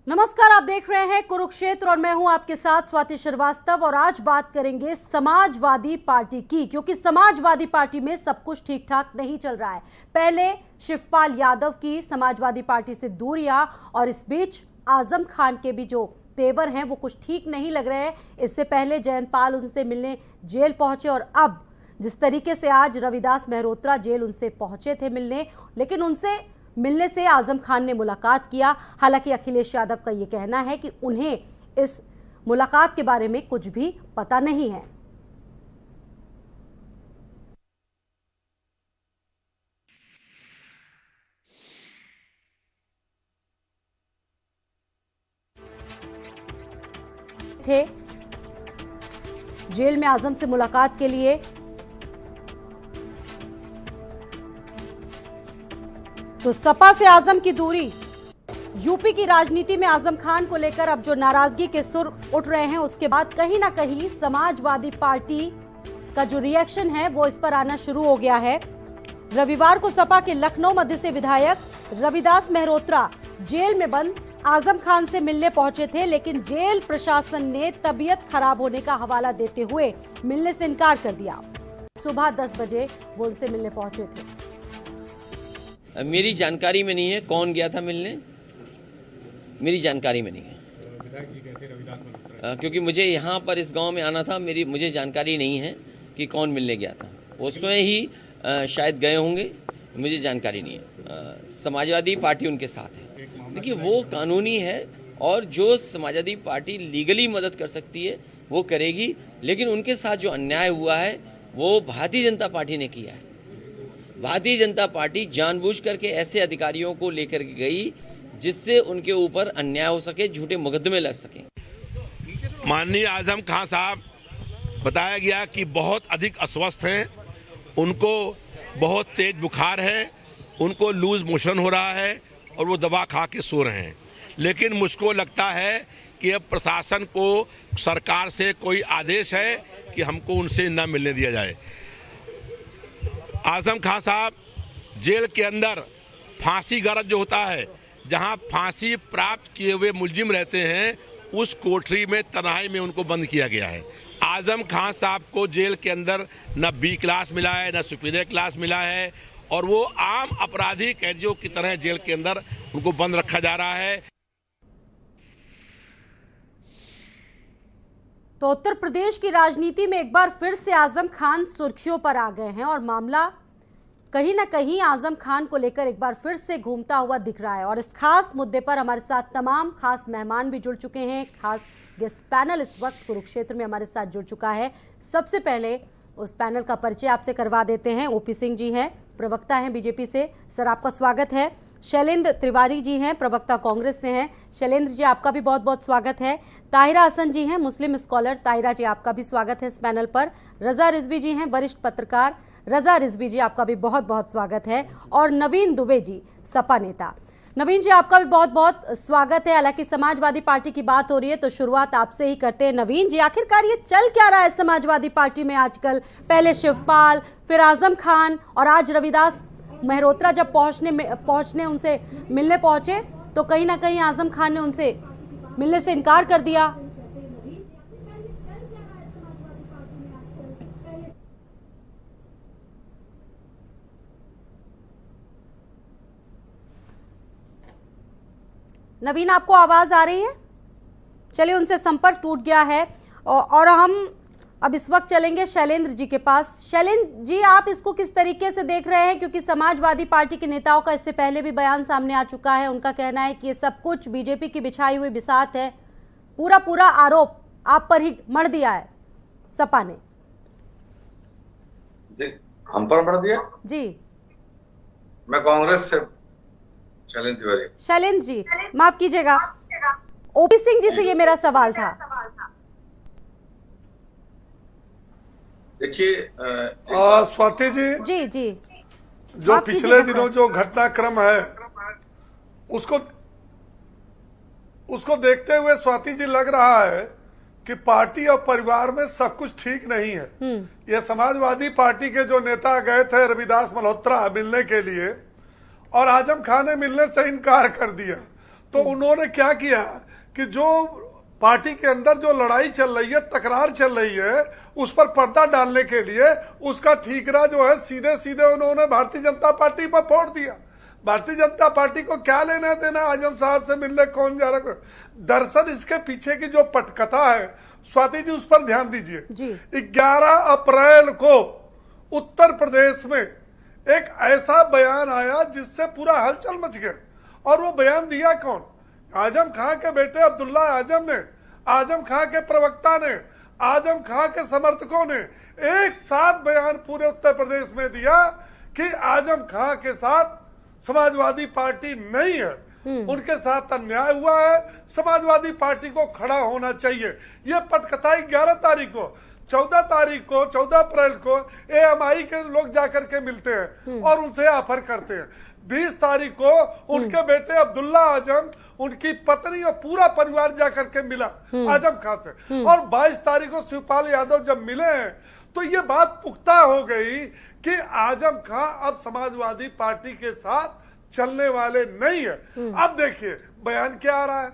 नमस्कार, आप देख रहे हैं कुरुक्षेत्र और मैं हूं आपके साथ स्वाति श्रीवास्तव। और आज बात करेंगे समाजवादी पार्टी की, क्योंकि समाजवादी पार्टी में सब कुछ ठीक ठाक नहीं चल रहा है। पहले शिवपाल यादव की समाजवादी पार्टी से दूरियां और इस बीच आजम खान के भी जो तेवर हैं वो कुछ ठीक नहीं लग रहे हैं। इससे पहले जयंत पाल उनसे मिलने जेल पहुंचे और अब जिस तरीके से आज रविदास मेहरोत्रा जेल उनसे पहुंचे थे मिलने, लेकिन उनसे मिलने से आजम खान ने मुलाकात किया। हालांकि अखिलेश यादव का ये कहना है कि उन्हें इस मुलाकात के बारे में कुछ भी पता नहीं है। थे जेल में आजम से मुलाकात के लिए। तो सपा से आजम की दूरी, यूपी की राजनीति में आजम खान को लेकर अब जो नाराजगी के सुर उठ रहे हैं, उसके बाद कहीं ना कहीं समाजवादी पार्टी का जो रिएक्शन है वो इस पर आना शुरू हो गया है। रविवार को सपा के लखनऊ मध्य से विधायक रविदास मेहरोत्रा जेल में बंद आजम खान से मिलने पहुंचे थे, लेकिन जेल प्रशासन ने तबीयत खराब होने का हवाला देते हुए मिलने से इनकार कर दिया। सुबह 10 बजे वो उनसे मिलने पहुंचे थे। मेरी जानकारी में नहीं है कौन गया था मिलने, मेरी जानकारी में नहीं है। विधायक जी कहते रविदास मेहरोत्रा, क्योंकि मुझे यहाँ पर इस गांव में आना था, मुझे जानकारी नहीं है कि कौन मिलने गया था। वो स्वयं ही शायद गए होंगे, मुझे जानकारी नहीं है। समाजवादी पार्टी उनके साथ है। देखिए, वो कानूनी है और जो समाजवादी पार्टी लीगली मदद कर सकती है वो करेगी, लेकिन उनके साथ जो अन्याय हुआ है वो भारतीय जनता पार्टी ने किया है। भारतीय जनता पार्टी जानबूझ करके ऐसे अधिकारियों को लेकर गई जिससे उनके ऊपर अन्याय हो सके, झूठे मुकदमे लग सके। माननीय आजम खान साहब बताया गया कि बहुत अधिक अस्वस्थ हैं, उनको बहुत तेज बुखार है, उनको लूज मोशन हो रहा है और वो दवा खा के सो रहे हैं। लेकिन मुझको लगता है कि अब प्रशासन को, सरकार से कोई आदेश है कि हमको उनसे न मिलने दिया जाए। आजम खान साहब जेल के अंदर फांसी गरज जो होता है, जहां फांसी प्राप्त किए हुए मुलजिम रहते हैं, उस कोठरी में तन्हाई में उनको बंद किया गया है। आजम खान साहब को जेल के अंदर न बी क्लास मिला है, न सुपीरियर क्लास मिला है और वो आम अपराधी कैदियों की तरह जेल के अंदर उनको बंद रखा जा रहा है। तो उत्तर प्रदेश की राजनीति में एक बार फिर से आजम खान सुर्खियों पर आ गए हैं और मामला कहीं ना कहीं आजम खान को लेकर एक बार फिर से घूमता हुआ दिख रहा है। और इस खास मुद्दे पर हमारे साथ तमाम खास मेहमान भी जुड़ चुके हैं। खास गेस्ट पैनल इस वक्त कुरुक्षेत्र में हमारे साथ जुड़ चुका है। सबसे पहले उस पैनल का परिचय आपसे करवा देते हैं। ओपी सिंह जी हैं, प्रवक्ता हैं बीजेपी से, सर आपका स्वागत है। शैलेंद्र तिवारी जी हैं, प्रवक्ता कांग्रेस से हैं। शैलेंद्र जी, आपका भी बहुत बहुत स्वागत है। ताहिरा हसन जी हैं, मुस्लिम स्कॉलर। ताहिरा जी, आपका भी स्वागत है इस पैनल पर। रजा रिजवी जी हैं, वरिष्ठ पत्रकार। रजा रिजवी जी, आपका भी बहुत बहुत स्वागत है। और नवीन दुबे जी, सपा नेता। नवीन जी, आपका भी बहुत बहुत स्वागत है। हालांकि समाजवादी पार्टी की बात हो रही है तो शुरुआत आपसे ही करते हैं। नवीन जी, आखिरकार ये चल क्या रहा है समाजवादी पार्टी में आजकल? पहले शिवपाल, फिर आजम खान और आज रविदास मेहरोत्रा जब पहुंचने उनसे मिलने पहुंचे तो कहीं ना कहीं आजम खान ने उनसे मिलने से इनकार कर दिया। नवीन, आपको आवाज आ रही है? चलिए, उनसे संपर्क टूट गया है और हम अब इस वक्त चलेंगे शैलेंद्र जी के पास। शैलेंद्र जी, आप इसको किस तरीके से देख रहे हैं? क्योंकि समाजवादी पार्टी के नेताओं का इससे पहले भी बयान सामने आ चुका है। उनका कहना है कि ये सब कुछ बीजेपी की बिछाई हुई बिसात है, पूरा आरोप आप पर ही मढ़ दिया है सपा ने। जी, हम पर मढ़ दिया जी। मैं कांग्रेस से शैलेंद्र तिवारी। शैलेंद्र जी, माफ कीजिएगा, ओपी सिंह जी से ये मेरा सवाल था। देखिए स्वाति जी, जी जी, जो पिछले दिनों जो घटनाक्रम है उसको देखते हुए स्वाति जी लग रहा है कि पार्टी और परिवार में सब कुछ ठीक नहीं है। ये समाजवादी पार्टी के जो नेता गए थे रविदास मल्होत्रा मिलने के लिए और आजम खान ने मिलने से इनकार कर दिया, तो उन्होंने क्या किया कि जो पार्टी के अंदर जो लड़ाई चल रही है, तकरार चल रही है, उस पर पर्दा डालने के लिए उसका ठीकरा जो है सीधे सीधे उन्होंने भारतीय जनता पार्टी पर फोड़ दिया। भारतीय जनता पार्टी को क्या लेना देना आजम साहब से मिलने कौन जा रहा है? दरअसल इसके पीछे की जो पटकथा है स्वाति जी, उस पर ध्यान दीजिए। 11 अप्रैल को उत्तर प्रदेश में एक ऐसा बयान आया जिससे पूरा हलचल मच गया। और वो बयान दिया कौन? आजम खां के बेटे अब्दुल्ला आजम ने, आजम खां के प्रवक्ता ने, आजम खां के समर्थकों ने एक साथ बयान पूरे उत्तर प्रदेश में दिया कि आजम खां के साथ समाजवादी पार्टी नहीं है, उनके साथ अन्याय हुआ है, समाजवादी पार्टी को खड़ा होना चाहिए। यह पटकथा 11 तारीख को, 14 तारीख को, 14 अप्रैल को AMI के लोग जाकर के मिलते हैं और उनसे ऑफर करते हैं। 20 तारीख को उनके बेटे अब्दुल्ला आजम, उनकी पत्नी और पूरा परिवार जाकर के मिला आजम खां से। और 22 तारीख को शिवपाल यादव जब मिले हैं तो ये बात पुख्ता हो गई कि आजम खां अब समाजवादी पार्टी के साथ चलने वाले नहीं है। अब देखिए बयान क्या आ रहा है,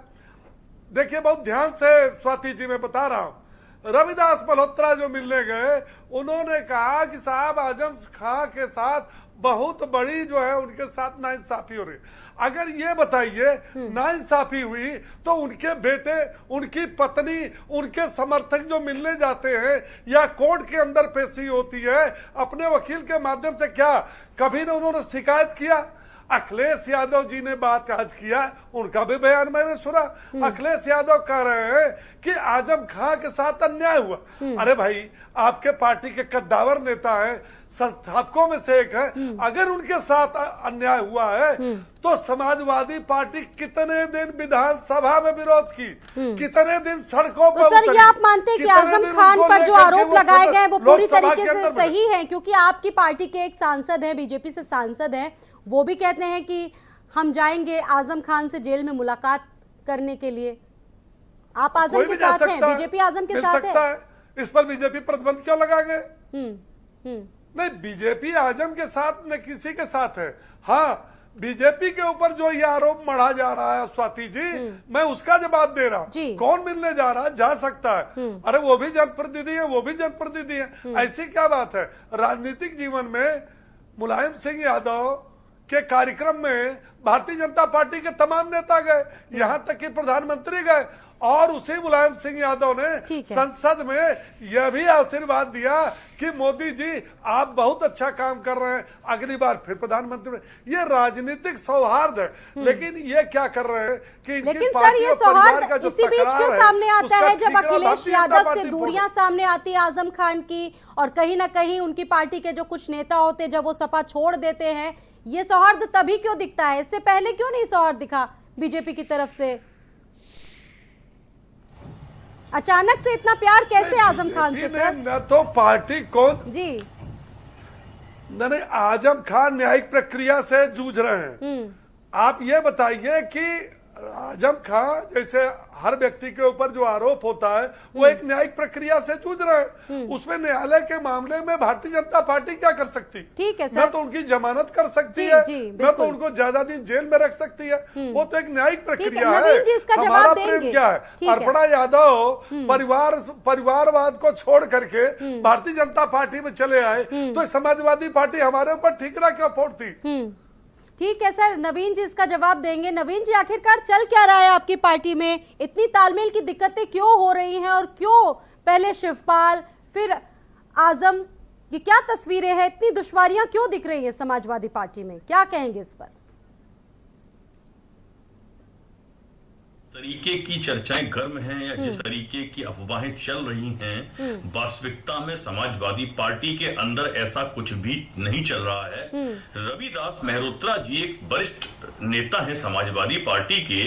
देखिए बहुत ध्यान से स्वाति जी, मैं बता रहा हूं। रविदास मल्होत्रा जो मिलने गए, उन्होंने कहा कि साहब आजम खां के साथ बहुत बड़ी जो है उनके साथ नाइंसाफी हो रही है। अगर ये बताइए नाइंसाफी हुई तो उनके बेटे, उनकी पत्नी, उनके समर्थक जो मिलने जाते हैं या कोर्ट के अंदर पेशी होती है अपने वकील के माध्यम से, क्या कभी ने उन्होंने शिकायत किया? अखिलेश यादव जी ने बात आज किया, उनका भी बयान मैंने सुना। अखिलेश यादव कह रहे हैं कि आजम खां के साथ अन्याय हुआ। अरे भाई, आपके पार्टी के कद्दावर नेता हैं, संस्थापकों में से एक है, अगर उनके साथ अन्याय हुआ है तो समाजवादी पार्टी कितने दिन विधानसभा में विरोध की, कितने दिन सड़कों पर तो सर, ये आप मानते हैं कि आजम खान पर जो आरोप लगाए गए वो पूरी तरीके से सही है? क्योंकि आपकी पार्टी के एक सांसद हैं, बीजेपी से सांसद हैं, वो भी कहते हैं कि हम जाएंगे आजम खान से जेल में मुलाकात करने के लिए। आप आजम के साथ हैं, बीजेपी आजम के साथ है। इस पर बीजेपी प्रतिबंध क्यों लगा गए? नहीं, बीजेपी आजम के साथ न किसी के साथ है। हाँ, बीजेपी के ऊपर जो ये आरोप मढ़ा जा रहा है स्वाति जी, मैं उसका जवाब दे रहा हूँ। कौन मिलने जा रहा है? जा सकता है। अरे वो भी जनप्रतिनिधि है, वो भी जनप्रतिनिधि है, ऐसी क्या बात है? राजनीतिक जीवन में मुलायम सिंह यादव के कार्यक्रम में भारतीय जनता पार्टी के तमाम नेता गए, यहां तक कि प्रधानमंत्री गए, और उसी मुलायम सिंह यादव ने संसद में यह भी आशीर्वाद दिया कि मोदी जी आप बहुत अच्छा काम कर रहे हैं, अगली बार फिर प्रधानमंत्री। ये राजनीतिक सौहार्द है। लेकिन ये क्या कर रहे हैं कि लेकिन सर, ये सौहार्द इसी बीच क्यों सामने आता है जब अखिलेश यादव से दूरियां सामने आती है आजम खान की, और कहीं ना कहीं उनकी पार्टी के जो कुछ नेता होते जब वो सपा छोड़ देते हैं, ये सौहार्द तभी क्यों दिखता है? इससे पहले क्यों नहीं सौहार्द दिखा बीजेपी की तरफ से? अचानक से इतना प्यार कैसे आजम खान से सर? न तो पार्टी को जी नहीं, आजम खान न्यायिक प्रक्रिया से जूझ रहे हैं। आप ये बताइए कि आजम खान जैसे हर व्यक्ति के ऊपर जो आरोप होता है वो एक न्यायिक प्रक्रिया से जूझ रहे हैं, उसमें न्यायालय के मामले में भारतीय जनता पार्टी क्या कर सकती? ठीक है सर, न तो उनकी जमानत कर सकती है, न तो उनको ज्यादा दिन जेल में रख सकती है। वो तो एक न्यायिक प्रक्रिया है। हमारा प्रेम क्या है? अर्पणा यादव परिवारवाद को छोड़ करके भारतीय जनता पार्टी में चले आए, तो समाजवादी पार्टी हमारे ऊपर ठीकरा क्यों फोड़ती? ठीक है सर, नवीन जी इसका जवाब देंगे। नवीन जी, आखिरकार चल क्या रहा है आपकी पार्टी में? इतनी तालमेल की दिक्कतें क्यों हो रही हैं, और क्यों पहले शिवपाल फिर आजम, ये क्या तस्वीरें हैं? इतनी दुश्वारियां क्यों दिख रही हैं समाजवादी पार्टी में? क्या कहेंगे इस पर? तरीके की चर्चाएं गर्म हैं या जिस तरीके की अफवाहें चल रही हैं, वास्तविकता में समाजवादी पार्टी के अंदर ऐसा कुछ भी नहीं चल रहा है। रविदास मेहरोत्रा जी एक वरिष्ठ नेता हैं समाजवादी पार्टी के,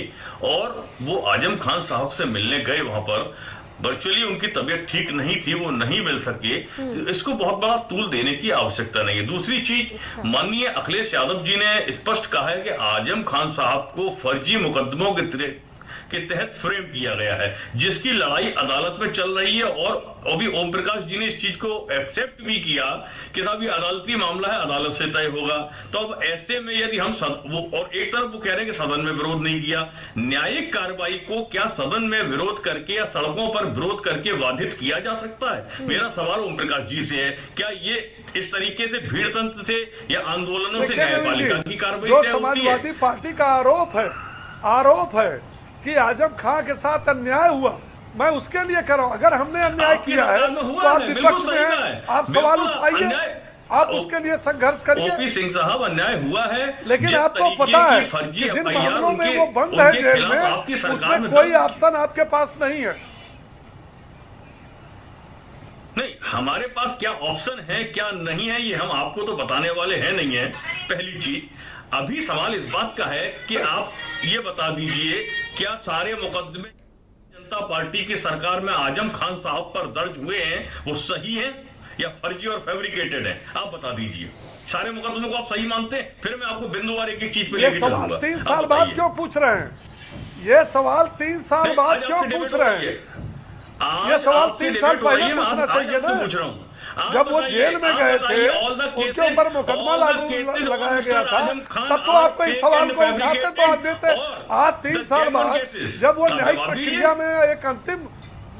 और वो आजम खान साहब से मिलने गए। वहां पर वर्चुअली उनकी तबीयत ठीक नहीं थी, वो नहीं मिल सके। तो इसको बहुत बड़ा तूल देने की आवश्यकता नहीं है। दूसरी चीज, माननीय अखिलेश यादव जी ने स्पष्ट कहा है कि आजम खान साहब को फर्जी मुकदमों के तहत फ्रेम किया गया है, जिसकी लड़ाई अदालत में चल रही है। और अभी ओम प्रकाश जी ने इस चीज को एक्सेप्ट भी किया कि साहब ये अदालती मामला है, अदालत से तय होगा। तो अब ऐसे में यदि हम और एक तरफ वो कह रहे हैं कि सदन में विरोध नहीं किया, न्यायिक कार्रवाई को क्या सदन में विरोध करके या सड़कों पर विरोध करके बाधित किया जा सकता है? मेरा सवाल ओम प्रकाश जी से है, क्या ये इस तरीके से भीड़ तंत्र से या आंदोलनों से न्यायपालिका की कार्रवाई जो तय होती है? समाजवादी पार्टी का आरोप है कि आजम खां के साथ अन्याय हुआ, मैं उसके लिए कर रहा हूं। अगर हमने अन्याय किया है तो आप विपक्ष में हैं, आप सवाल उठाइए, आप उसके लिए संघर्ष करिए। ओपी सिंह साहब, अन्याय हुआ है, लेकिन आपको पता है कि जिन मामलों में वो बंद है जेल में, उसमें कोई ऑप्शन आपके पास नहीं है। नहीं, हमारे पास क्या ऑप्शन है क्या नहीं है ये हम आपको तो बताने वाले हैं नहीं है। पहली चीज, अभी सवाल इस बात का है कि आप ये बता दीजिए, क्या सारे मुकदमे जनता पार्टी की सरकार में आजम खान साहब पर दर्ज हुए हैं वो सही हैं या फर्जी और फैब्रिकेटेड है? आप बता दीजिए। सारे मुकदमों को आप सही मानते हैं? फिर मैं आपको बिंदुवार एक चीज पे लेके चलूंगा। 3 साल बाद क्यों पूछ रहे हैं ये सवाल? 3 साल बाद क्यों पूछ रहे हैं ये सवाल? 3 साल पहले पूछना चाहिए ना, पूछ रहा हूँ। जब वो जेल में गए थे, उनके ऊपर मुकदमा लगाया गया था, तब तो आप कोई सवाल को उठाते तो आप देते। आज 3 साल बाद जब वो न्यायिक प्रक्रिया में एक अंतिम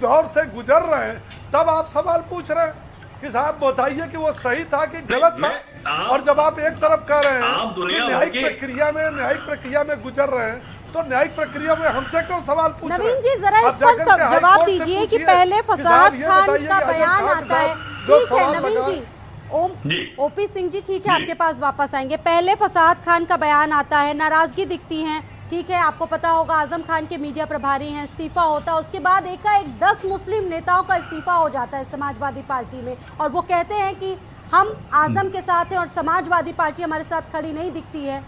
दौर से गुजर रहे हैं, तब आप सवाल पूछ रहे हैं कि साहब बताइए कि वो सही था कि गलत था। और जब आप एक तरफ कह रहे हैं कि न्यायिक प्रक्रिया में गुजर रहे हैं, तो न्यायिक प्रक्रिया में हमसे क्यों सवाल पूछ रहे हैं? नवीन जी, जरा इस पर सब जवाब दीजिए कि पहले फसाद खान का बयान आता है। ठीक है नवीन जी, ओपी सिंह जी ठीक है, आपके पास वापस आएंगे। पहले फसाद खान का बयान आता है, नाराजगी दिखती है, ठीक है, आपको पता होगा आजम खान के मीडिया प्रभारी हैं, इस्तीफा होता है, उसके बाद एकाएक 10 मुस्लिम नेताओं का इस्तीफा हो जाता है समाजवादी पार्टी में, और वो कहते हैं कि हम आजम के साथ हैं और समाजवादी पार्टी हमारे साथ खड़ी नहीं दिखती है।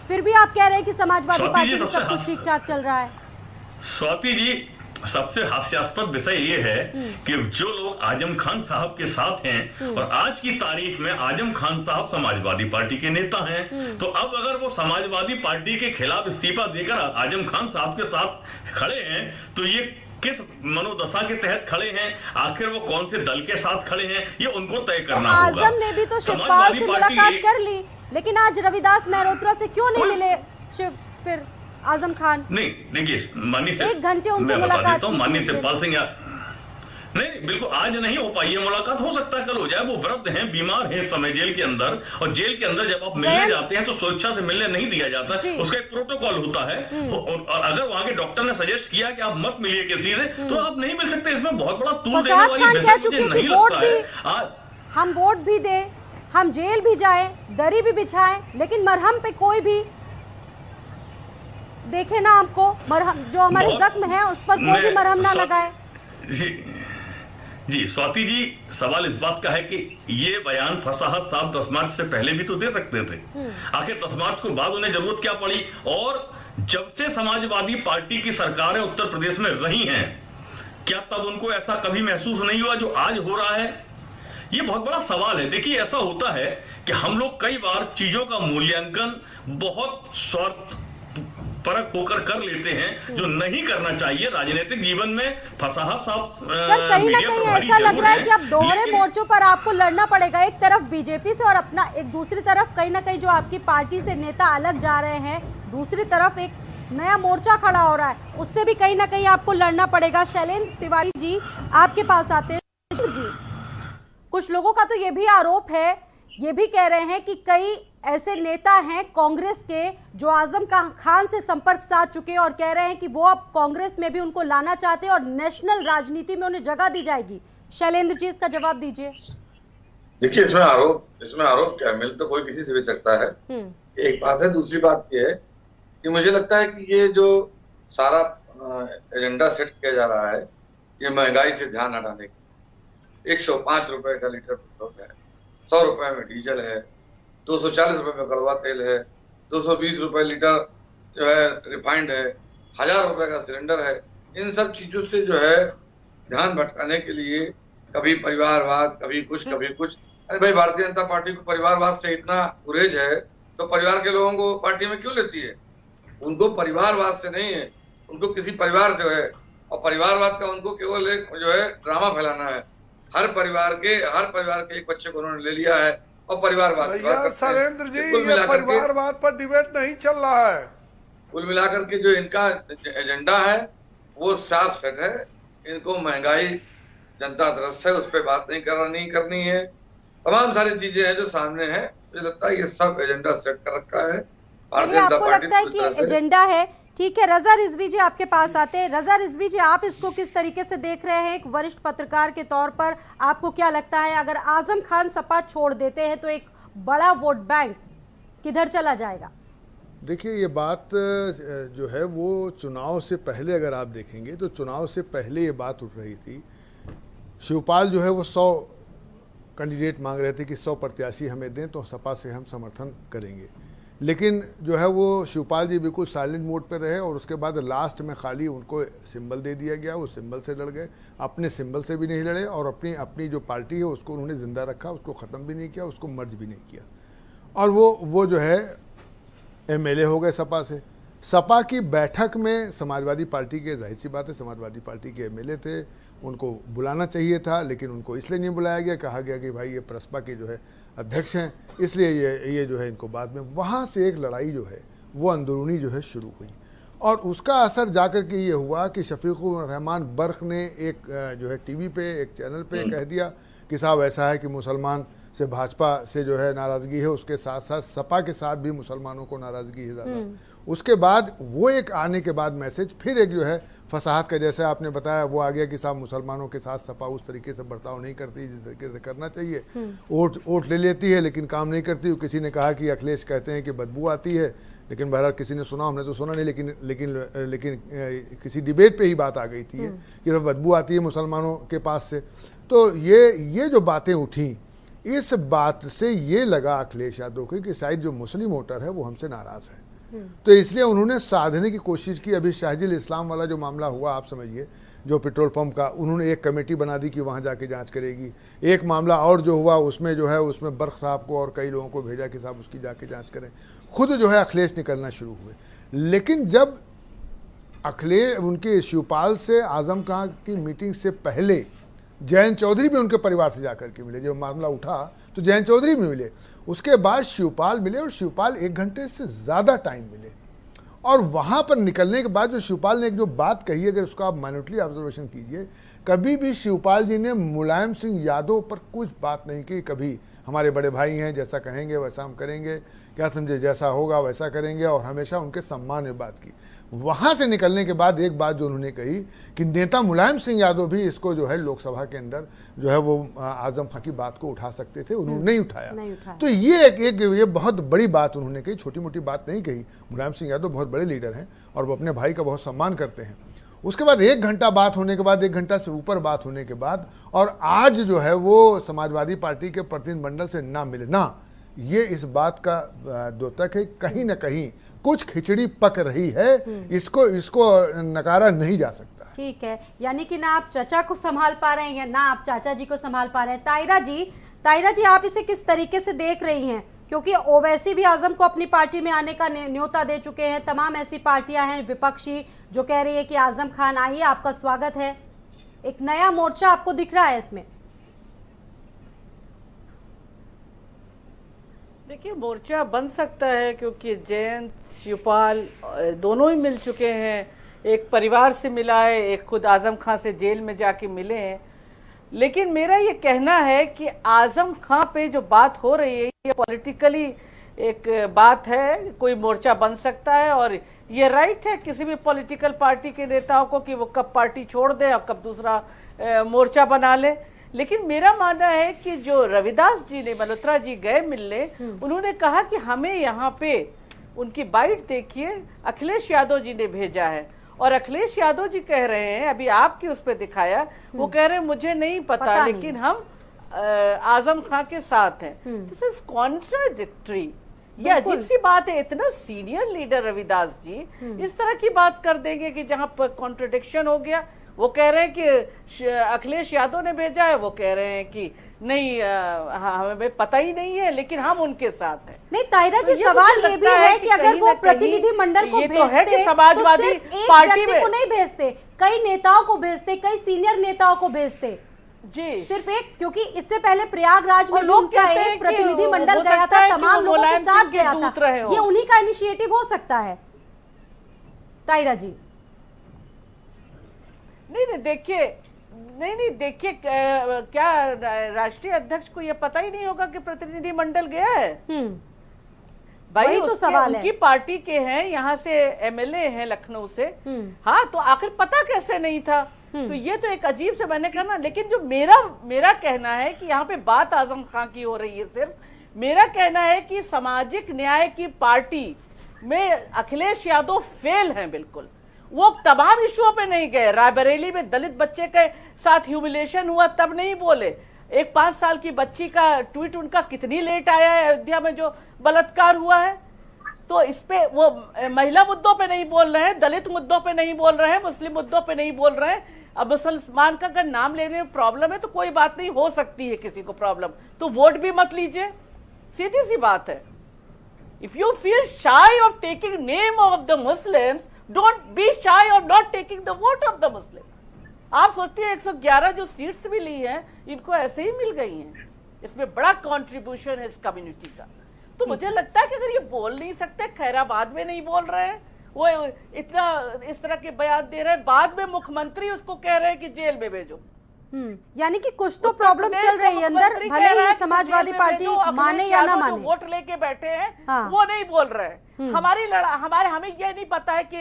फिर भी आप कह रहे हैं कि समाजवादी पार्टी में सब कुछ ठीक ठाक चल रहा है। स्वाति जी, सबसे हास्यास्पद विषय ये है कि जो लोग आजम खान साहब के साथ हैं और आज की तारीख में आजम खान साहब समाजवादी पार्टी के नेता हैं, तो अब अगर वो समाजवादी पार्टी के खिलाफ इस्तीफा देकर आजम खान साहब के साथ खड़े हैं, तो ये किस मनोदशा के तहत खड़े हैं, आखिर वो कौन से दल के साथ खड़े हैं, ये उनको तय करना होगा। आजम ने भी तो शिवपाल से मुलाकात कर ली, लेकिन आज रविदास मेहरोत्रा से क्यों नहीं मिले फिर आजम खान? नहीं, देखिए माननीय से 1 घंटे उनसे मुलाकात की, माननीय शिवपाल सिंह नहीं, बिल्कुल आज नहीं हो पाई है मुलाकात, हो सकता है कल हो जाए। वो वृद्ध हैं, बीमार हैं इस समय जेल के अंदर, और जेल के अंदर जब आप मिलने जाते हैं तो स्वेच्छा से मिलने नहीं दिया जाता, उसका एक प्रोटोकॉल होता है। और अगर वहां के डॉक्टर ने सजेस्ट किया कि आप मत मिलिए किसी से, तो आप नहीं मिल सकते। इसमें बहुत बड़ा तूल देने वाली नहीं लगता है। हम वोट भी दें, हम जेल भी जाएं, दरी भी बिछाएं, लेकिन मरहम पे कोई भी देखे ना, आपको मरहम जो हमारे जख्म है उस पर कोई भी मरहम ना लगाए। जी स्वाति जी, सवाल इस बात का है कि ये बयान फसाहत साहब 10 मार्च से पहले भी तो दे सकते थे, आखिर 10 मार्च को बाद उन्हें जरूरत क्या पड़ी? और जब से समाजवादी पार्टी की सरकारें उत्तर प्रदेश में रही हैं, क्या तब उनको ऐसा कभी महसूस नहीं हुआ जो आज हो रहा है? ये बहुत बड़ा सवाल है। देखिए, ऐसा होता है कि हम लोग कई बार चीजों का मूल्यांकन बहुत स्वार्थ परख होकर कर लेते हैं, जो नहीं करना चाहिए। राजनीतिक जीवन में फसाहत साहब सर कहीं ना कहीं ऐसा लग रहा है कि अब दोहरे मोर्चों पर आपको लड़ना पड़ेगा, एक तरफ बीजेपी से और अपना एक दूसरी तरफ कहीं ना कहीं जो आपकी पार्टी से नेता अलग जा रहे हैं, दूसरी तरफ एक नया मोर्चा खड़ा हो रहा है, उससे भी कहीं ना कहीं आपको लड़ना पड़ेगा। शैलेंद्र तिवारी जी आपके पास आते हैं। जी, कुछ लोगों का तो ये भी आरोप है, ये भी कह रहे हैं कि कई ऐसे नेता हैं कांग्रेस के जो आजम खान से संपर्क साध चुके हैं और कह रहे हैं कि वो अब कांग्रेस में भी उनको लाना चाहते हैं और नेशनल राजनीति में उन्हें जगह दी जाएगी। शैलेंद्र जी, इसका जवाब दीजिए। देखिए, इसमें आरोप क्या, मिल तो कोई किसी से भी सकता है, एक बात है। दूसरी बात ये है कि मुझे लगता है कि ये जो सारा एजेंडा सेट किया जा रहा है, ये महंगाई से ध्यान हटाने की, 105 रुपए का लीटर पेट्रोल है, 100 रुपए में डीजल है, 240 रुपए में कड़वा तेल है, 220 रुपए लीटर जो है रिफाइंड है, 1000 रुपए का सिलेंडर है। इन सब चीजों से जो है ध्यान भटकाने के लिए कभी परिवारवाद, कभी कुछ। अरे भाई, भारतीय जनता पार्टी को परिवारवाद से इतना गुरेज है तो परिवार के लोगों को पार्टी में क्यों लेती है? उनको परिवारवाद से नहीं है, उनको किसी परिवार से है, और परिवारवाद का उनको केवल एक जो है ड्रामा फैलाना है। हर परिवार के एक बच्चे को उन्होंने ले लिया है और परिवारवाद की बात भैया करते हैं। सरेंद्र जी, कुल ये मिलाकर के परिवारवाद पर डिबेट नहीं चल रहा है। कुल मिलाकर के जो इनका एजेंडा है वो साफ सेट है। इनको महंगाई जनता त्रस्त है, उस पर बात नहीं करनी है। तमाम सारी चीजें हैं जो सामने हैं, मुझे लगता है ये सब एजेंडा सेट कर रखा है भारतीय जनता आपको पार्टी लगता है पूरी कि तरह से। एजेंडा है? ठीक है, रजा रिजवी जी आपके पास आते हैं। रजा रिजवी जी, आप इसको किस तरीके से देख रहे हैं? एक वरिष्ठ पत्रकार के तौर पर आपको क्या लगता है, अगर आजम खान सपा छोड़ देते हैं तो एक बड़ा वोट बैंक किधर चला जाएगा? देखिए, ये बात जो है वो चुनाव से पहले अगर आप देखेंगे तो चुनाव से पहले ये बात उठ रही थी। शिवपाल जो है वो 100 कैंडिडेट मांग रहे थे कि 100 प्रत्याशी हमें दें तो सपा से हम समर्थन करेंगे, लेकिन जो है वो शिवपाल जी बिल्कुल साइलेंट मोड पर रहे और उसके बाद लास्ट में खाली उनको सिंबल दे दिया गया, उस सिंबल से लड़ गए। अपने सिंबल से भी नहीं लड़े और अपनी जो पार्टी है उसको उन्होंने ज़िंदा रखा, उसको ख़त्म भी नहीं किया, उसको मर्ज भी नहीं किया, और वो जो है एमएलए हो गए सपा से। सपा की बैठक में समाजवादी पार्टी के, जाहिर सी बात है समाजवादी पार्टी के एमएलए थे, उनको बुलाना चाहिए था, लेकिन उनको इसलिए नहीं बुलाया गया, कहा गया कि भाई ये प्रसपा के जो है अध्यक्ष हैं, इसलिए ये जो है इनको बाद में। वहाँ से एक लड़ाई जो है वो अंदरूनी जो है शुरू हुई और उसका असर जाकर के ये हुआ कि शफीकुर रहमान बर्क ने एक जो है टीवी पे, एक चैनल पे कह दिया कि साहब ऐसा है कि मुसलमान से भाजपा से जो है नाराज़गी है, उसके साथ साथ सपा के साथ भी मुसलमानों को नाराज़गी है ज़्यादा। उसके बाद वो एक आने के बाद मैसेज फिर एक जो है फसाहत का, जैसे आपने बताया, वो आ गया कि साहब मुसलमानों के साथ सपा उस तरीके से बर्ताव नहीं करती जिस तरीके से करना चाहिए। वोट ले लेती है लेकिन काम नहीं करती। किसी ने कहा कि अखिलेश कहते हैं कि बदबू आती है, लेकिन बहरहाल किसी ने सुना, हमने तो सुना नहीं, लेकिन किसी डिबेट पे ही बात आ गई थी कि बदबू आती है मुसलमानों के पास से। तो ये जो बातें उठी, इस बात से ये लगा अखिलेश यादव को कि शायद जो मुस्लिम वोटर है वो हमसे नाराज़ है, तो इसलिए उन्होंने साधने की कोशिश की। अभी शाहजिल इस्लाम वाला जो मामला हुआ, आप समझिए, जो पेट्रोल पंप का, उन्होंने एक कमेटी बना दी कि वहाँ जाके जांच करेगी। एक मामला और जो हुआ उसमें जो है उसमें बर्क साहब को और कई लोगों को भेजा कि साहब उसकी जाके जांच करें। खुद जो है अखिलेश निकलना शुरू हुए, लेकिन जब अखिलेश उनके शिवपाल से आजम खान की मीटिंग से पहले जयंत चौधरी भी उनके परिवार से जाकर के मिले, जब मामला उठा तो जयंत चौधरी भी मिले, उसके बाद शिवपाल मिले और शिवपाल 1 घंटे से ज़्यादा टाइम मिले। और वहाँ पर निकलने के बाद जो शिवपाल ने एक जो बात कही, अगर उसका आप माइन्यूटली ऑब्जर्वेशन कीजिए, कभी भी शिवपाल जी ने मुलायम सिंह यादव पर कुछ बात नहीं की। कभी हमारे बड़े भाई हैं, जैसा कहेंगे वैसा हम करेंगे, क्या समझे, जैसा होगा वैसा करेंगे, और हमेशा उनके सम्मान में बात की। वहाँ से निकलने के बाद एक बात जो उन्होंने कही कि नेता मुलायम सिंह यादव भी इसको जो है लोकसभा के अंदर जो है वो आजम खां की बात को उठा सकते थे, उन्होंने नहीं उठाया। तो ये बहुत बड़ी बात उन्होंने कही, छोटी मोटी बात नहीं कही। मुलायम सिंह यादव बहुत बड़े लीडर हैं और वो अपने भाई का बहुत सम्मान करते हैं। उसके बाद 1 घंटा बात होने के बाद, 1 घंटा से ऊपर बात होने के बाद, और आज जो है वो समाजवादी पार्टी के प्रतिनिधिमंडल से ना मिलना, ये इस बात का द्योतक है कहीं ना कहीं कुछ खिचड़ी पक रही है। इसको नकारा नहीं जा सकता। ठीक है, यानी कि ना आप चाचा को संभाल पा रहे हैं या ना आप चाचा जी को संभाल पा रहे हैं। तायरा जी आप इसे किस तरीके से देख रही हैं? क्योंकि ओवैसी भी आजम को अपनी पार्टी में आने का न्योता दे चुके हैं। तमाम ऐसी पार्टियां हैं विपक्षी जो कह रही है कि आजम खान आइए, आपका स्वागत है। एक नया मोर्चा आपको दिख रहा है इसमें? देखिए, मोर्चा बन सकता है क्योंकि जयंत, शिवपाल दोनों ही मिल चुके हैं। एक परिवार से मिला है, एक खुद आजम खां से जेल में जाके मिले हैं। लेकिन मेरा ये कहना है कि आजम खां पे जो बात हो रही है ये पॉलिटिकली एक बात है। कोई मोर्चा बन सकता है और ये राइट है किसी भी पॉलिटिकल पार्टी के नेताओं को कि वो कब पार्टी छोड़ दें और कब दूसरा मोर्चा बना ले। लेकिन मेरा मानना है कि जो रविदास जी ने, मल्होत्रा जी गए मिलने, उन्होंने कहा कि हमें यहाँ पे उनकी बाइट देखिए, अखिलेश यादव जी ने भेजा है और अखिलेश यादव जी कह रहे हैं, अभी आपकी उस पर दिखाया, वो कह रहे हैं मुझे नहीं पता लेकिन हम आजम खां के साथ हैं। This is contradictory. ये अजीब सी बात है। इतना सीनियर लीडर रविदास जी इस तरह की बात कर देंगे कि जहां पर कॉन्ट्रडिक्शन हो गया। वो कह रहे हैं कि अखिलेश यादव ने भेजा है, वो कह रहे हैं कि नहीं हमें पता ही नहीं है, लेकिन हम उनके साथ हैं। नहीं ताहिरा जी, तो सवाल मुझे ये भी लगता है कि अगर वो प्रतिनिधि मंडल को ये भेजते तो है कि समाजवादी तो सिर्फ एक पार्टी व्यक्ति में को नहीं भेजते, कई नेताओं को भेजते, कई सीनियर नेताओं को भेजते जी, सिर्फ एक, क्योंकि इससे पहले प्रयागराज में और भी लोग उनका कहते हैं एक कि प्रतिनिधि हो मंडल सकता गया था, है कि तमाम वो लोगों के मुलायम साथ सिंह के गया दूत था। रहे हो। ये उन्हीं का इनिशिएटिव हो सकता है ताहिरा जी। नहीं देखिए क्या राष्ट्रीय अध्यक्ष को ये पता ही नहीं होगा कि प्रतिनिधि मंडल गया है? भाई वही तो सवाल है। उनकी पार्टी के हैं, यहाँ से एमएलए हैं लखनऊ से। हाँ, तो आखिर पता कैसे नहीं था? तो ये तो एक अजीब से, मैंने कहा ना, लेकिन जो मेरा कहना है कि यहाँ पे बात आजम खान की हो रही है। सिर्फ मेरा कहना है कि सामाजिक न्याय की पार्टी में अखिलेश यादव फेल हैं बिल्कुल। वो तमाम इश्यूओं पे नहीं गए। रायबरेली में दलित बच्चे के साथ ह्यूमिलेशन हुआ तब नहीं बोले। एक 5 साल की बच्ची का ट्वीट उनका कितनी लेट आया है, अयोध्या में जो बलात्कार हुआ है। तो इस पे वो महिला मुद्दों पे नहीं बोल रहे हैं, दलित मुद्दों पे नहीं बोल रहे हैं, मुस्लिम मुद्दों पे नहीं बोल रहे हैं। अब मुसलमान का अगर नाम लेने में प्रॉब्लम है तो कोई बात नहीं, हो सकती है किसी को प्रॉब्लम, तो वोट भी मत लीजिए, सीधी सी बात है। इफ यू फील शाई of taking name of the Muslims, don't be शाई of not taking the vote of the Muslim. आप सोचते हैं 111 जो सीट्स भी ली हैं, इनको ऐसे ही मिल गई हैं। इसमें बड़ा कंट्रीब्यूशन है इस कम्युनिटी का। तो मुझे लगता है कि अगर ये बोल नहीं सकते, खैराबाद में नहीं बोल रहे हैं, वो इतना इस तरह के बयान दे रहे हैं, बाद में मुख्यमंत्री उसको कह रहे हैं कि जेल में भेजो। यानी कि कुछ तो प्रॉब्रम चल रही है अंदर, भले ही समाजवादी पार्टी माने या ना माने। वोट लेके बैठे हैं, हाँ। वो नहीं बोल रहे हैं। हमें ये नहीं पता है कि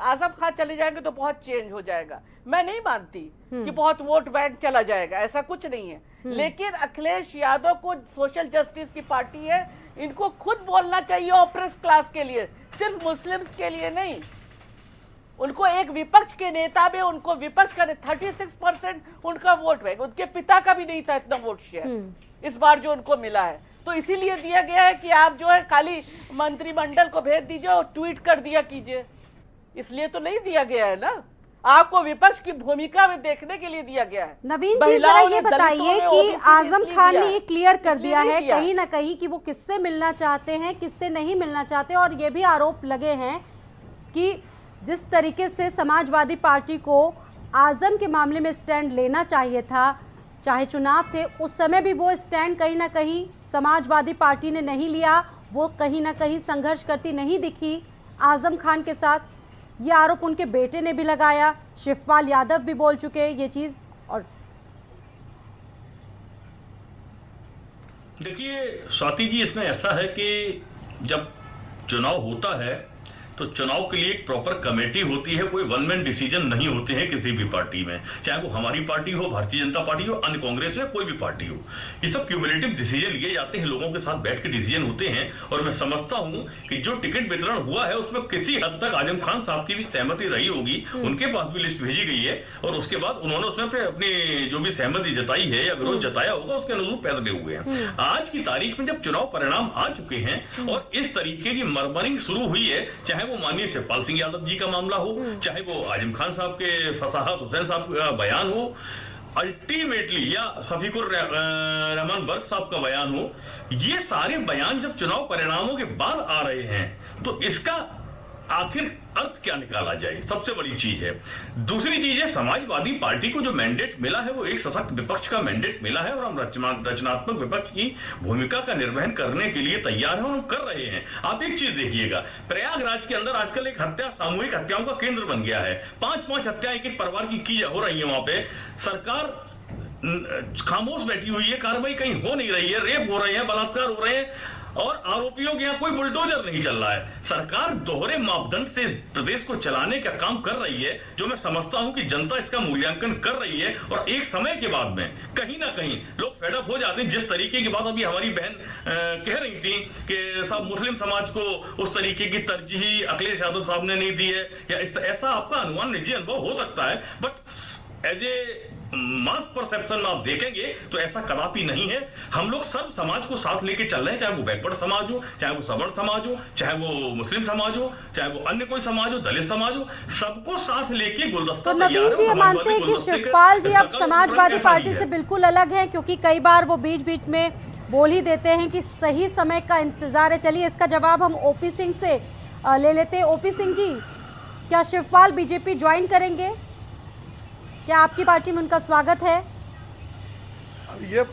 आजम खान चले जाएंगे तो बहुत चेंज हो जाएगा। मैं नहीं मानती कि बहुत वोट बैंक चला जाएगा, ऐसा कुछ नहीं है। लेकिन अखिलेश यादव को सोशल जस्टिस की पार्टी है, इनको खुद बोलना चाहिए ऑप्रेस क्लास के लिए, सिर्फ मुस्लिम्स के लिए नहीं। उनको एक विपक्ष के नेता में, उनको विपक्ष का 36% उनका वोट बैंक, उनके पिता का भी नहीं था इतना वोट शेयर इस बार जो उनको मिला है। तो इसीलिए दिया गया है कि आप जो है खाली मंत्रिमंडल को भेज दीजिए और ट्वीट कर दिया कीजिए, इसलिए तो नहीं दिया गया है ना, आपको विपक्ष की भूमिका में देखने के लिए दिया गया है। नवीन जी जरा ये बताइए कि आजम खान ने ये क्लियर कर दिया है कहीं ना कहीं कि वो किससे मिलना चाहते हैं, किससे नहीं मिलना चाहते, और ये भी आरोप लगे हैं कि जिस तरीके से समाजवादी पार्टी को आजम के मामले में स्टैंड लेना चाहिए था, चाहे चुनाव थे उस समय भी वो स्टैंड कहीं ना कहीं समाजवादी पार्टी ने नहीं लिया, वो कहीं ना कहीं संघर्ष करती नहीं दिखी आजम खान के साथ। ये आरोप उनके बेटे ने भी लगाया, शिवपाल यादव भी बोल चुके हैं ये चीज। और देखिए स्वाति जी, इसमें ऐसा है कि जब चुनाव होता है तो चुनाव के लिए एक प्रॉपर कमेटी होती है, कोई वन मैन डिसीजन नहीं होते हैं किसी भी पार्टी में, चाहे वो हमारी पार्टी हो, भारतीय जनता पार्टी हो, अन्य कांग्रेस हो, कोई भी पार्टी हो। ये सब क्यूमुलेटिव डिसीजन लिए जाते हैं, लोगों के साथ बैठ के डिसीजन होते हैं। और मैं समझता हूं कि जो टिकट वितरण हुआ है उसमें किसी हद तक आजम खान साहब की भी सहमति रही होगी, उनके पास भी लिस्ट भेजी गई है और उसके बाद उन्होंने उसमें अपनी जो भी सहमति जताई है या विरोध जताया होगा उसके अनुरूप फैसले हुए हैं। आज की तारीख में जब चुनाव परिणाम आ चुके हैं और इस तरीके की मरमरिंग शुरू हुई है, चाहे वो माननीय शिवपाल सिंह यादव जी का मामला हो, चाहे वो आजम खान साहब के फसाहत हुसैन साहब का बयान हो, अल्टीमेटली या सफीकुर रहमान बर्क साहब का बयान हो, ये सारे बयान जब चुनाव परिणामों के बाद आ रहे हैं तो इसका आखिर अर्थ क्या निकाला जाए, सबसे बड़ी चीज है। दूसरी चीज है, समाजवादी पार्टी को जो मैंडेट मिला है वो एक सशक्त विपक्ष का मैंडेट मिला है और हम रचनात्मक विपक्ष की भूमिका का निर्वहन करने के लिए तैयार हैं और हम कर रहे हैं। आप एक चीज देखिएगा, प्रयागराज के अंदर आजकल एक हत्या, सामूहिक हत्याओं का केंद्र बन गया है। 5-5 हत्याएं एक परिवार की हो रही है। वहां पे सरकार खामोश बैठी हुई है, कार्रवाई कहीं हो नहीं रही है, रेप हो रहे हैं, बलात्कार हो रहे हैं और आरोपियों के यहाँ कोई बुलडोजर नहीं चल रहा है। सरकार दोहरे मापदंड से प्रदेश को चलाने का काम कर रही है, जो मैं समझता हूं कि जनता इसका मूल्यांकन कर रही है और एक समय के बाद में कहीं ना कहीं लोग फेडअप हो जाते हैं। जिस तरीके की बात अभी हमारी बहन कह रही थी कि सब मुस्लिम समाज को उस तरीके की तरजीह अखिलेश यादव साहब ने नहीं दी है, या ऐसा आपका अनुमान, निजी अनुभव हो सकता है, but as a mass perception में आप देखेंगे तो ऐसा कदापि नहीं है। हम लोग सब समाज को साथ लेके चल रहे हैं, चाहे वो बैकवर्ड समाज हो, चाहे वो सवर्ण समाज हो, चाहे वो मुस्लिम समाज हो, चाहे वो अन्य कोई समाज हो, दलित समाज हो, सबको साथ लेके गुलदस्ता तो नवीन जी ये मानते हैं कि शिवपाल जी अब समाजवादी पार्टी से बिल्कुल अलग हैं, क्योंकि कई बार वो बीच बीच में बोल ही देते हैं कि सही समय का इंतजार है। चलिए इसका जवाब हम ओपी सिंह से ले लेते हैं। ओपी सिंह जी, क्या शिवपाल बीजेपी ज्वाइन करेंगे? क्या आपकी पार्टी में उनका स्वागत है? अब ये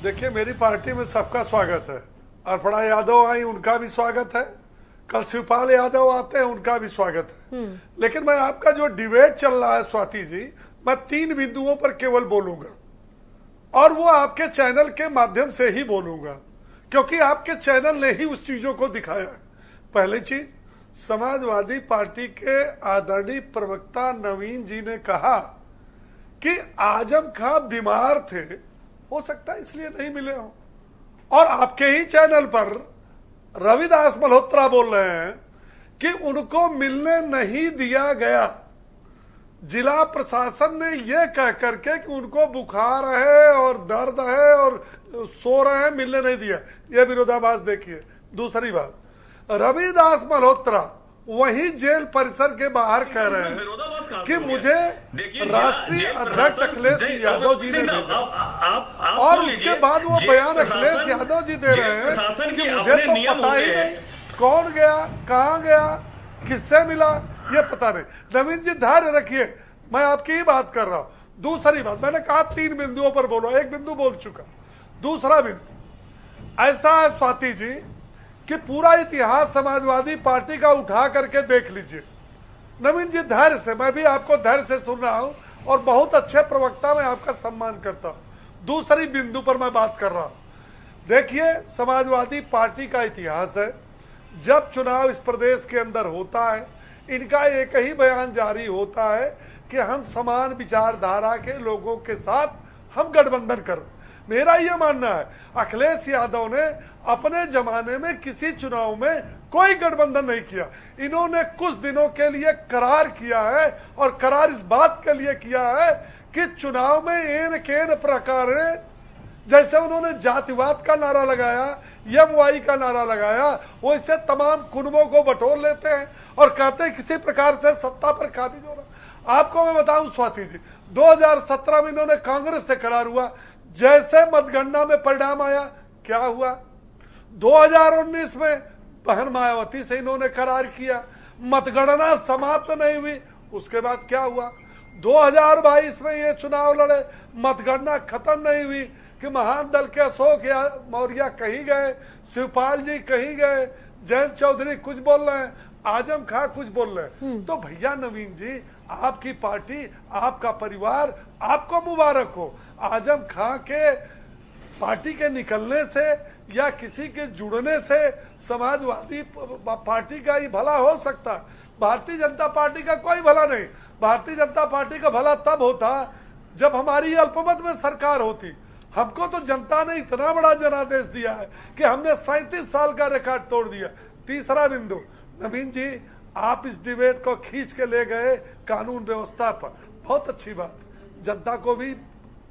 देखिए, मेरी पार्टी में सबका स्वागत है। अर्पणा यादव आई, उनका भी स्वागत है। कल शिवपाल यादव आते हैं, उनका भी स्वागत है। लेकिन मैं आपका जो डिबेट चल रहा है स्वाति जी, मैं 3 बिंदुओं पर केवल बोलूंगा और वो आपके चैनल के माध्यम से ही बोलूंगा, क्योंकि आपके चैनल ने ही उस चीजों को दिखाया है। पहली चीज, समाजवादी पार्टी के आदरणीय प्रवक्ता नवीन जी ने कहा कि आजम खां बीमार थे, हो सकता है इसलिए नहीं मिले हो। और आपके ही चैनल पर रविदास मल्होत्रा बोल रहे हैं कि उनको मिलने नहीं दिया गया। जिला प्रशासन ने यह कह करके कि उनको बुखार है और दर्द है और सो रहे हैं, मिलने नहीं दिया। यह विरोधाभास देखिए। दूसरी बात, रविदास मल्होत्रा वही जेल परिसर के बाहर कह रहे हैं कि मुझे राष्ट्रीय अध्यक्ष अखिलेश यादव जी ने भेजा, और उसके बाद वो बयान अखिलेश यादव जी दे रहे हैं कि मुझे तो पता ही नहीं कौन गया, कहां गया, किससे मिला, ये पता नहीं। नवीन जी धैर्य रखिए, मैं आपकी ही बात कर रहा हूं। दूसरी बात, मैंने कहा 3 बिंदुओं पर बोलो, 1 बिंदु बोल चुका। दूसरा बिंदु ऐसा है स्वाति जी कि पूरा इतिहास समाजवादी पार्टी का उठा करके देख लीजिए। नवीन जी धैर्य से, मैं भी आपको धैर्य से सुन रहा हूं और बहुत अच्छे प्रवक्ता, मैं आपका सम्मान करता हूं। दूसरी बिंदु पर मैं बात कर रहा हूं। देखिए, समाजवादी पार्टी का इतिहास है, जब चुनाव इस प्रदेश के अंदर होता है, इनका एक ही बयान जारी होता है कि हम समान विचारधारा के लोगों के साथ हम गठबंधन कर रहे हैं। मेरा यह मानना है, अखिलेश यादव ने अपने जमाने में किसी चुनाव में कोई गठबंधन नहीं किया। इन्होंने कुछ दिनों के लिए करार किया है, और करार इस बात के लिए किया है कि चुनाव में एन केन प्रकार, जैसे उन्होंने जातिवाद का नारा लगाया, यमवाई का नारा लगाया, वो इससे तमाम कुनबों को बटोर लेते हैं और कहते हैं किसी प्रकार से सत्ता पर काबिज होना। आपको मैं बताऊं स्वाति जी, 2017 में इन्होंने कांग्रेस से करार हुआ, जैसे मतगणना में परिणाम आया क्या हुआ। 2019 में बहन मायावती से इन्होंने करार किया, मतगणना समाप्त नहीं हुई, उसके बाद क्या हुआ। 2022 में ये चुनाव लड़े, मतगणना खत्म नहीं हुई कि महान दल के अशोक मौर्य कहीं गए, शिवपाल जी कहीं गए, जयंत चौधरी कुछ बोल रहे हैं, आजम खां कुछ बोल रहे हैं। तो भैया नवीन जी, आपकी पार्टी, आपका परिवार, आपको मुबारक हो। आजम खां के पार्टी के निकलने से या किसी के जुड़ने से समाजवादी पार्टी का ही भला हो सकता। भारतीय जनता पार्टी का कोई भला नहीं। भारतीय जनता पार्टी का भला तब होता जब हमारी अल्पमत में सरकार होती। हमको तो जनता ने इतना बड़ा जनादेश दिया है कि हमने 37 साल का रिकॉर्ड तोड़ दिया। तीसरा बिंदु, नवीन जी, आप इस डिबेट को खींच के ले गए कानून व्यवस्था पर, बहुत अच्छी बात। जनता को भी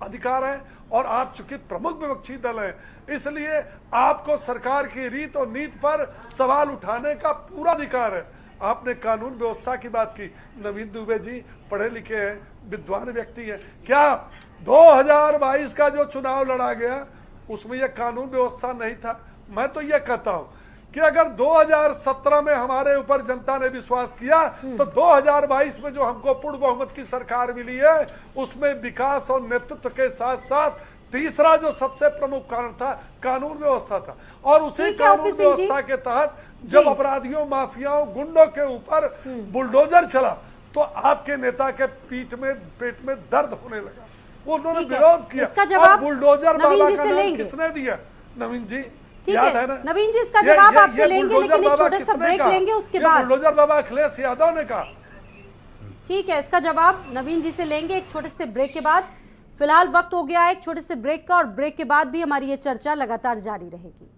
अधिकार है, और आप चूंकि प्रमुख विपक्षी दल हैं, इसलिए आपको सरकार की रीत और नीति पर सवाल उठाने का पूरा अधिकार है। आपने कानून व्यवस्था की बात की। नवीन दुबे जी पढ़े लिखे हैं, विद्वान व्यक्ति हैं। क्या 2022 का जो चुनाव लड़ा गया उसमें यह कानून व्यवस्था नहीं था? मैं तो यह कहता हूं कि अगर 2017 में हमारे ऊपर जनता ने विश्वास किया, तो 2022 में जो हमको पूर्ण बहुमत की सरकार मिली है, उसमें विकास और नेतृत्व के साथ साथ तीसरा जो सबसे प्रमुख कारण था, कानून व्यवस्था था। और उसी कानून व्यवस्था के तहत जब अपराधियों, माफियाओं, गुंडों के ऊपर बुलडोजर चला, तो आपके नेता के पेट में दर्द होने लगा। उन्होंने विरोध किया। इसका जवाब बुलडोजर बाबा का नाम किसने दिया? नवीन जी, याद है ना? नवीन जी, इसका जवाब आपसे लेंगे, लेकिन एक छोटे से ब्रेक लेंगे उसके बाद। बुलडोजर बाबा अखिलेश यादव ने कहा। ठीक है, इसका जवाब नवीन जी से लेंगे एक छोटे से ब्रेक के बाद। फिलहाल वक्त हो गया है एक छोटे से ब्रेक का, और ब्रेक के बाद भी हमारी ये चर्चा लगातार जारी रहेगी।